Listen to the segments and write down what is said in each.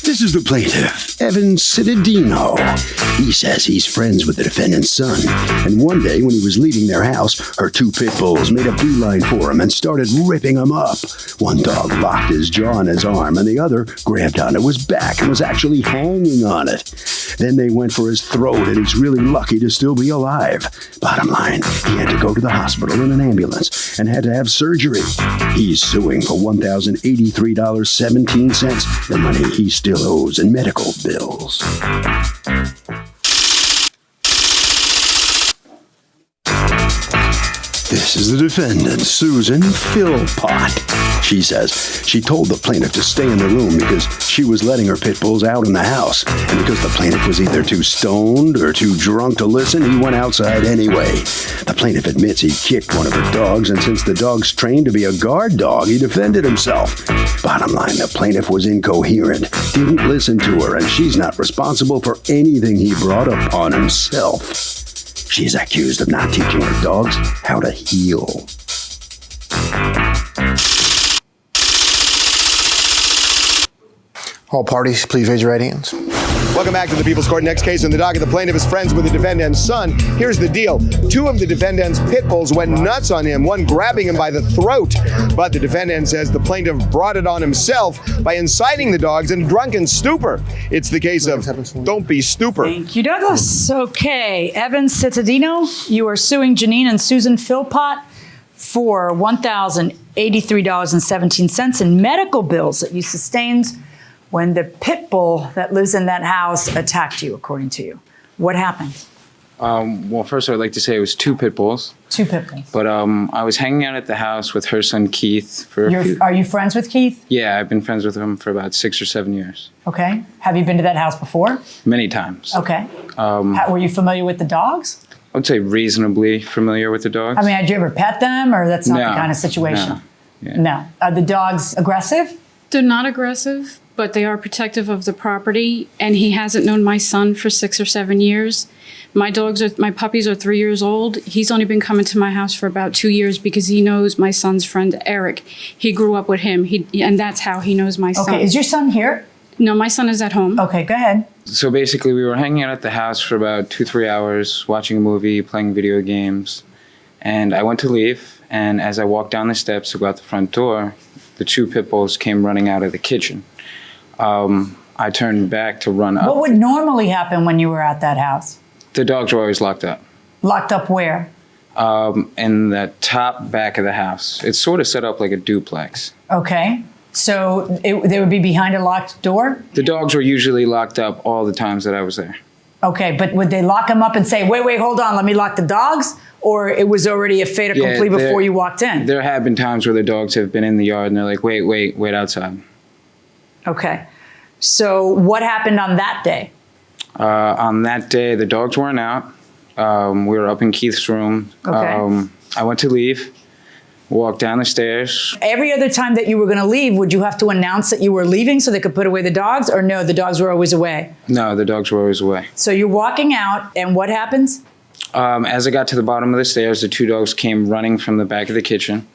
This is the plaintiff, Evan Cittadino. He says he's friends with the defendant's son, and one day when he was leaving their house, her two pit bulls made a beeline for him and started ripping him up. One dog locked his jaw on his arm, and the other grabbed onto his back and was actually hanging on it. Then they went for his throat, and he's really lucky to still be alive. Bottom line, he had to go to the hospital in an ambulance and had to have surgery. He's suing for $1,083.17, the money he still owes in medical bills. This is the defendant, Susan Philpott. She says she told the plaintiff to stay in the room because she was letting her pit bulls out in the house. And because the plaintiff was either too stoned or too drunk to listen, he went outside anyway. The plaintiff admits he kicked one of her dogs, and since the dog's trained to be a guard dog, he defended himself. Bottom line, the plaintiff was incoherent, didn't listen to her, and she's not responsible for anything he brought upon himself. She's accused of not teaching her dogs how to heel. All parties, please raise your right hands. Welcome back to the People's Court. Next case in the docket, the plaintiff is friends with the defendant's son. Here's the deal. Two of the defendant's pit bulls went nuts on him, one grabbing him by the throat. But the defendant says the plaintiff brought it on himself by inciting the dogs in a drunken stupor. It's the case of don't be stupor. Thank you, Douglas. Okay, Evan Cittadino, you are suing Janine and Susan Philpott for $1,083.17 in medical bills that you sustained when the pit bull that lives in that house attacked you, according to you. What happened? Well, first I'd like to say it was two pit bulls. Two pit bulls. But I was hanging out at the house with her son Keith for a few... Are you friends with Keith? Yeah, I've been friends with him for about 6 or 7 years. Okay. Have you been to that house before? Many times. Okay. Were you familiar with the dogs? I would say reasonably familiar with the dogs. I mean, did you ever pet them, or that's not No, the kind of situation? no. Yeah. No. Are the dogs aggressive? They're not aggressive, but they are protective of the property, and he hasn't known my son for 6 or 7 years. My puppies are 3 years old. He's only been coming to my house for about 2 years because he knows my son's friend, Eric. He grew up with him, and that's how he knows my son. Okay, is your son here? No, my son is at home. Okay, go ahead. So basically we were hanging out at the house for about 2-3 hours, watching a movie, playing video games. And I went to leave, and as I walked down the steps to go out the front door, the two pit bulls came running out of the kitchen. I turned back to run up. What would normally happen when you were at that house? The dogs were always locked up. Locked up where? In the top back of the house. It's sort of set up like a duplex. Okay. So they would be behind a locked door? The dogs were usually locked up all the times that I was there. Okay, but would they lock them up and say, wait, hold on, let me lock the dogs? Or it was already a fait accompli before you walked in? There have been times where the dogs have been in the yard and they're like, wait outside. Okay. So what happened on that day? On that day, the dogs weren't out. We were up in Keith's room. Okay. I went to leave, walked down the stairs. Every other time that you were going to leave, would you have to announce that you were leaving so they could put away the dogs? Or no, the dogs were always away? No, the dogs were always away. So you're walking out, and what happens? As I got to the bottom of the stairs, the two dogs came running from the back of the kitchen.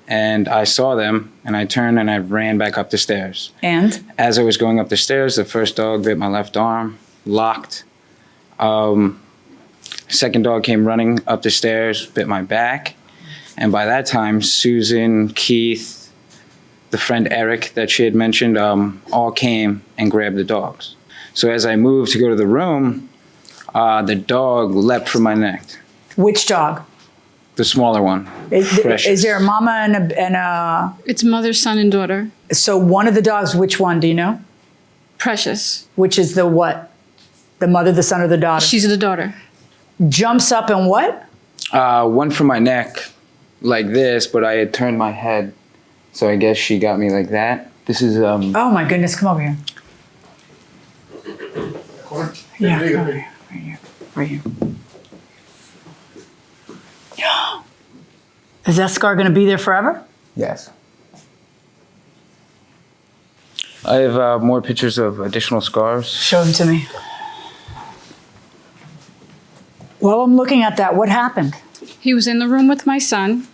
And I saw them, and I turned and I ran back up the stairs. And? As I was going up the stairs, the first dog bit my left arm, locked. Second dog came running up the stairs, bit my back. And by that time, Susan, Keith, the friend Eric that she had mentioned, all came and grabbed the dogs. So as I moved to go to the room, the dog leapt from my neck. Which dog? The smaller one. Is there a mama and a... It's mother, son, and daughter. So one of the dogs, which one, do you know? Precious. Which is the what? The mother, the son, or the daughter? She's the daughter. Jumps up and what? One from my neck, like this, but I had turned my head. So I guess she got me like that. This is... Oh my goodness, come over here. Yeah, come over here. Right here. Is that scar going to be there forever? Yes. I have more pictures of additional scars. Show them to me. While I'm looking at that, what happened? He was in the room with my son.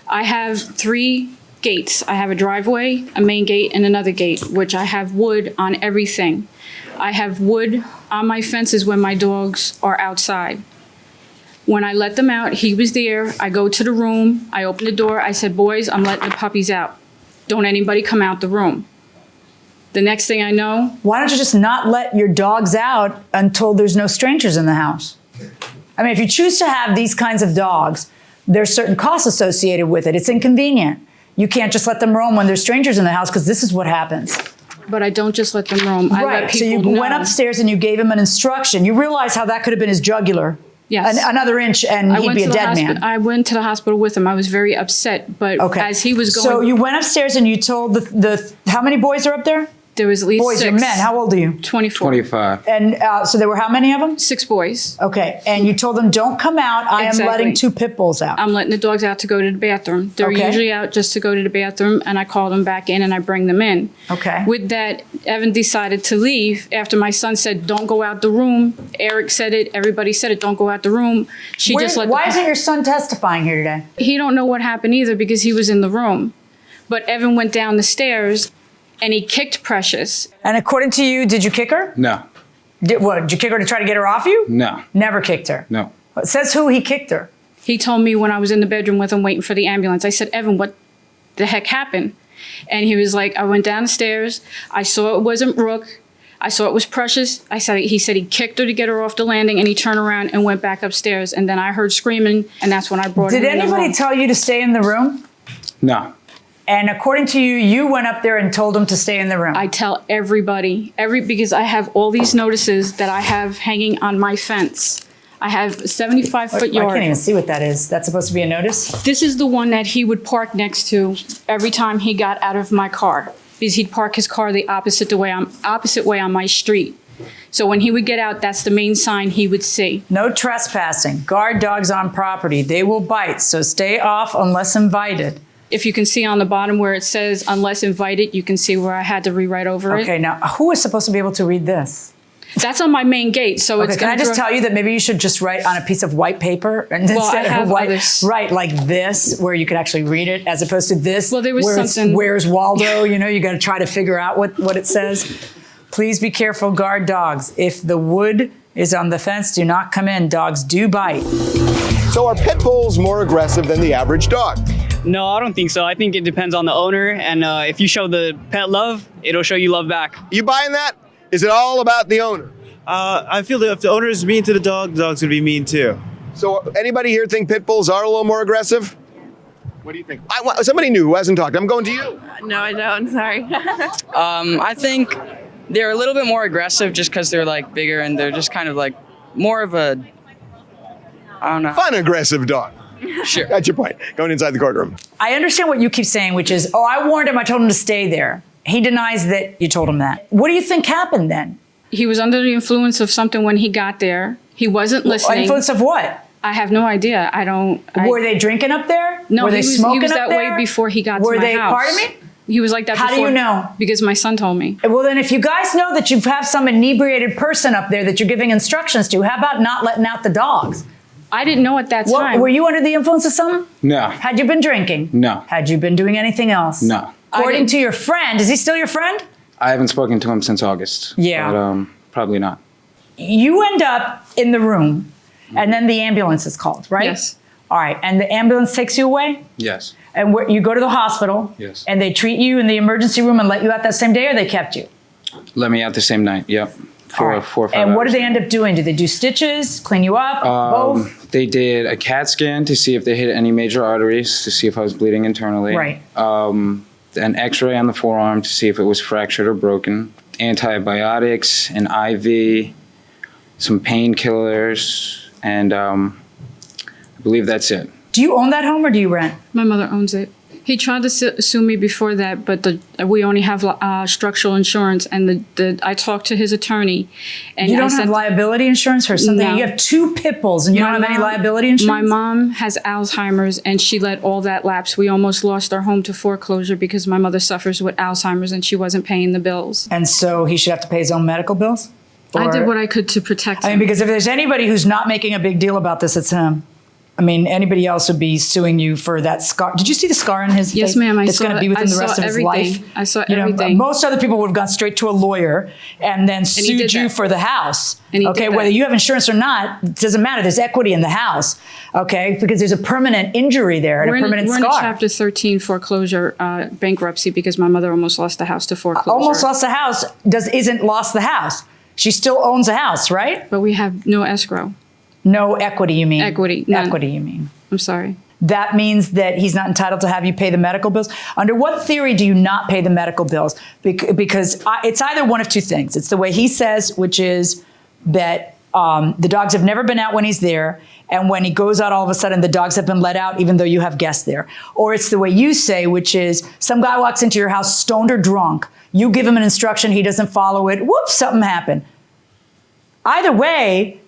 I have 3 gates. I have a driveway, a main gate, and another gate, which I have wood on everything. I have wood on my fences when my dogs are outside. When I let them out, he was there. I go to the room. I open the door. I said, boys, I'm letting the puppies out. Don't anybody come out the room. The next thing I know, Why don't you just not let your dogs out until there's no strangers in the house? I mean, if you choose to have these kinds of dogs, there's certain costs associated with it. It's inconvenient. You can't just let them roam when there's strangers in the house because this is what happens. but I don't just let them roam. I let Right. So people you know. went upstairs and you gave him an instruction. You realize how that could have been his jugular. Yes. Another inch and he'd be a dead man. I went to the hospital with him. I was very upset, but Okay. as he was going, So you went upstairs and you told the how many boys are up there? there was at least Boys or six. men? How old are you? 24. 25. And so there were how many of them? 6 boys. Okay. And you told them, don't come out. I am Exactly. letting 2 pit bulls out. I'm letting the dogs out to go to the bathroom. They're Okay. usually out just to go to the bathroom, and I call them back in and I bring them in. Okay. With that, Evan decided to leave after my son said, "Don't go out the room." Eric said it. Everybody said it. Don't go out the room. She just let. Why isn't your son testifying here today? He don't know what happened either because he was in the room. But Evan went down the stairs, and he kicked Precious. And according to you, did you kick her? No. Did you kick her to try to get her off you? No. Never kicked her. No. It says who he kicked her. He told me when I was in the bedroom with him waiting for the ambulance. I said, "Evan, what the heck happened?" And he was like, "I went down the stairs. I saw it wasn't Brooke. I saw it was Precious." He said he kicked her to get her off the landing, and he turned around and went back upstairs. And then I heard screaming, and that's when I brought him Did in the anybody room. tell you to stay in the room? No. And according to you, you went up there and told him to stay in the room. I tell everybody, because I have all these notices that I have hanging on my fence. I have a 75-foot I yard. can't even see what that is. That's supposed to be a notice? This is the one that he would park next to every time he got out of my car, because he'd park his car the opposite way on my street. So when he would get out, that's the main sign he would see. No trespassing. Guard dogs on property. They will bite, so stay off unless invited. If you can see on the bottom where it says "unless invited," you can see where I had to rewrite over Okay, it. now who is supposed to be able to read this? That's on my main gate, so Okay, it's can I going just tell you that maybe you should just write on a piece of white paper and Well, instead I have of white, others. write like this, where you could actually read it, as opposed to this. Well, there was where it's, something- Where's Waldo? You know, you got to try to figure out what it says. Please be careful, guard dogs. If the wood is on the fence, do not come in. Dogs do bite. So are pit bulls more aggressive than the average dog? No, I don't think so. I think it depends on the owner, and if you show the pet love, it'll show you love back. You buying that? Is it all about the owner? I feel that if the owner is mean to the dog's gonna be mean too. So anybody here think pit bulls are a little more aggressive? What do you think? Somebody new who hasn't talked. I'm going to you. No, I don't. Sorry. I think they're a little bit more aggressive just because they're like bigger and they're just kind of like more of a, I don't know. Fun aggressive dog. Sure. That's your point. Going inside the courtroom. I understand what you keep saying, which is, oh, I warned him. I told him to stay there. He denies that you told him that. What do you think happened then? He was under the influence of something when he got there. He wasn't listening. Influence of what? I have no idea. Were they drinking up there? No, Were they he was smoking that up there? way before he got Were to my they, house. pardon me? He was like that How do before. you know? Because my son told me. Well, then if you guys know that you have some inebriated person up there that you're giving instructions to, how about not letting out the dogs? I didn't know at that time. Were you under the influence of something? No. Had you been drinking? No. Had you been doing anything else? No. According to your friend, is he still your friend? I haven't spoken to him since August. Yeah. But probably not. You end up in the room, and then the ambulance is called, right? Yes. All right, and the ambulance takes you away? Yes. And you go to the hospital? Yes. And they treat you in the emergency room and let you out that same day, or they kept you? Let me out the same night. Yep. For All right. 4 or 5 And what hours. did they end up doing? Did they do stitches, clean you up, both? They did a CAT scan to see if they hit any major arteries, to see if I was bleeding internally. Right. An X-ray on the forearm to see if it was fractured or broken. Antibiotics, an IV, some painkillers, and I believe that's it. Do you own that home or do you rent? My mother owns it. He tried to sue me before that, but we only have structural insurance, and I talked to his attorney. And You don't I said, have liability insurance for something? No. You have 2 pit bulls and you don't have any liability insurance? My mom has Alzheimer's, and she let all that lapse. We almost lost our home to foreclosure because my mother suffers with Alzheimer's, and she wasn't paying the bills. And so he should have to pay his own medical bills? I Or- did what I could to protect him. I mean, because if there's anybody who's not making a big deal about this, it's him. I mean, anybody else would be suing you for that scar. Did you see the scar on his face? Yes, ma'am. It's going to be with him the rest of his life. I saw everything. Most other people would have gone straight to a lawyer and then sued you for the house. And he okay, did that. whether you have insurance or not, it doesn't matter. There's equity in the house. Okay, because there's a permanent injury there and a permanent we're scar. in Chapter 13 foreclosure bankruptcy because my mother almost lost the house to foreclosure. Almost lost the house. Isn't lost the house. She still owns the house, right? But we have no escrow. No equity, you mean? Equity, none. Equity, you mean? I'm sorry. That means that he's not entitled to have you pay the medical bills. Under what theory do you not pay the medical bills? Because it's either one of two things. It's the way he says, which is that the dogs have never been out when he's there, and when he goes out, all of a sudden the dogs have been let out, even though you have guests there. Or it's the way you say, which is some guy walks into your house stoned or drunk. You give him an instruction, he doesn't follow it. Whoops, something happened. Either way,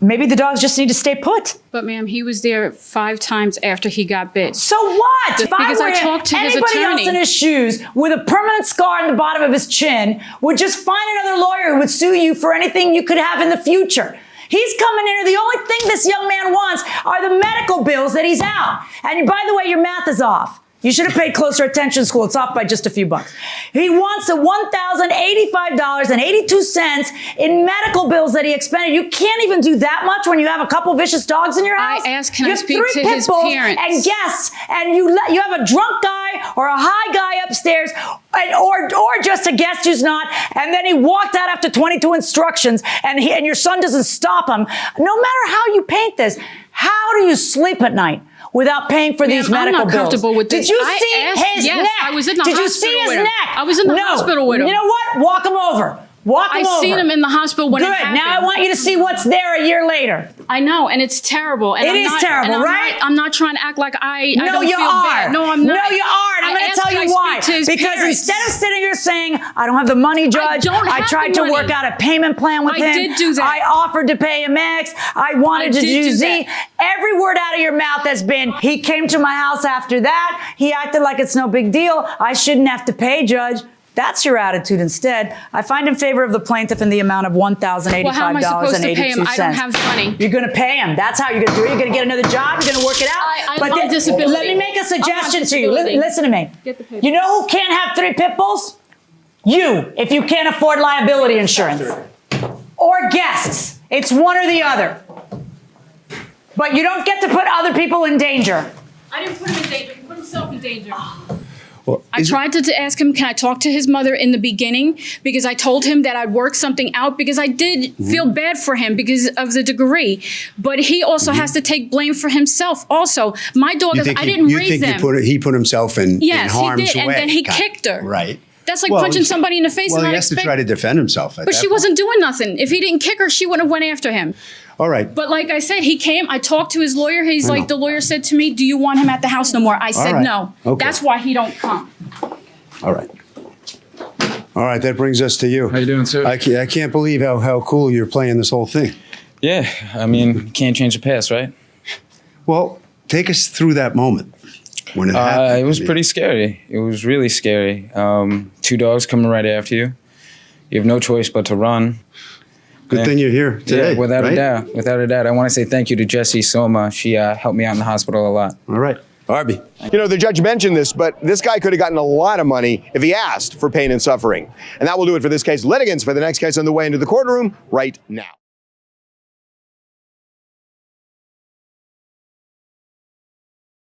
maybe the dogs just need to stay put. But ma'am, he was there 5 times after he got bit. So what? If Because I were talked to his anybody attorney. else in his shoes with a permanent scar on the bottom of his chin would just find another lawyer who would sue you for anything you could have in the future. He's coming in, and the only thing this young man wants are the medical bills that he's out. And by the way, your math is off. You should have paid closer attention in school. It's off by just a few bucks. He wants the $1,085.82 in medical bills that he expended. You can't even do that much when you have a couple vicious dogs in your house. I asked, can you I have speak 3 to pit his bulls parents? and guests, and you have a drunk guy or a high guy upstairs, or just a guest who's not, and then he walked out after 22 instructions, and your son doesn't stop him. No matter how you paint this, how do you sleep at night without paying for these medical I'm not bills? comfortable with this. Did you I see asked- his yes, neck? I was in the Did you hospital see his with him. neck? I was in the hospital with him. You know what? Walk him over. Walk him over. I seen him in the hospital when Good. it happened. Now I want you to see what's there a year later. I know, and it's terrible. And It is terrible, right? I'm not trying to act like I No, don't you feel are. bad. No, I'm not. No, you are. And I'm I going to asked, tell can you I why. speak to his Because parents? instead of sitting here saying, I don't have the money, Judge, don't I have tried the to work money. out a payment plan with I him. did do that. I offered to pay him X. I wanted to did do do Z. that. Every word out of your mouth has been, he came to my house after that. He acted like it's no big deal. I shouldn't have to pay, Judge. That's your attitude instead. I find in favor of the plaintiff in the amount of $1,085.82. Well, how am I supposed to pay him? I don't have the money. You're going to pay him. That's how you're going to do it. You're going to get another job. You're going to work it out. I'm on disability. Let me make a suggestion to you. disability. Listen to me. Get the paper. You know who can't have 3 pit bulls? You, if you can't afford liability insurance. Or guests. It's one or the other. But you don't get to put other people in danger. I didn't put him in danger. He put himself in danger. Well, I tried to ask him, can I talk to his mother in the beginning? Because I told him that I'd work something out because I did feel bad for him because of the degree. But he also has to take blame for himself also. My daughters, I didn't raise them. He put himself in Yes, he harm's did, way. and then he kicked her. Right. That's like Well, punching somebody in the face Well, and he not has to expect. try to defend himself. But she wasn't doing nothing. If he didn't kick her, she wouldn't have went after him. All right. But like I said, he came. I talked to his lawyer. He's I like, know. the lawyer said to me, "Do you want him at the house no more?" I said right. no. Okay. That's why he don't come. All right. All right. That brings us to you. How you doing, sir? I can't believe how cool you're playing this whole thing. Yeah, I mean, can't change the past, right? Well, take us through that moment when it happened. It was pretty scary. It was really scary. 2 dogs coming right after you. You have no choice but to run. Good thing you're here today. Yeah, without right? a doubt. Without a doubt. I want to say thank you to Jessie Soma. She helped me out in the hospital a lot. All right. Arby. You know, the judge mentioned this, but this guy could have gotten a lot of money if he asked for pain and suffering. And that will do it for this case. Litigants for the next case on the way into the courtroom right now.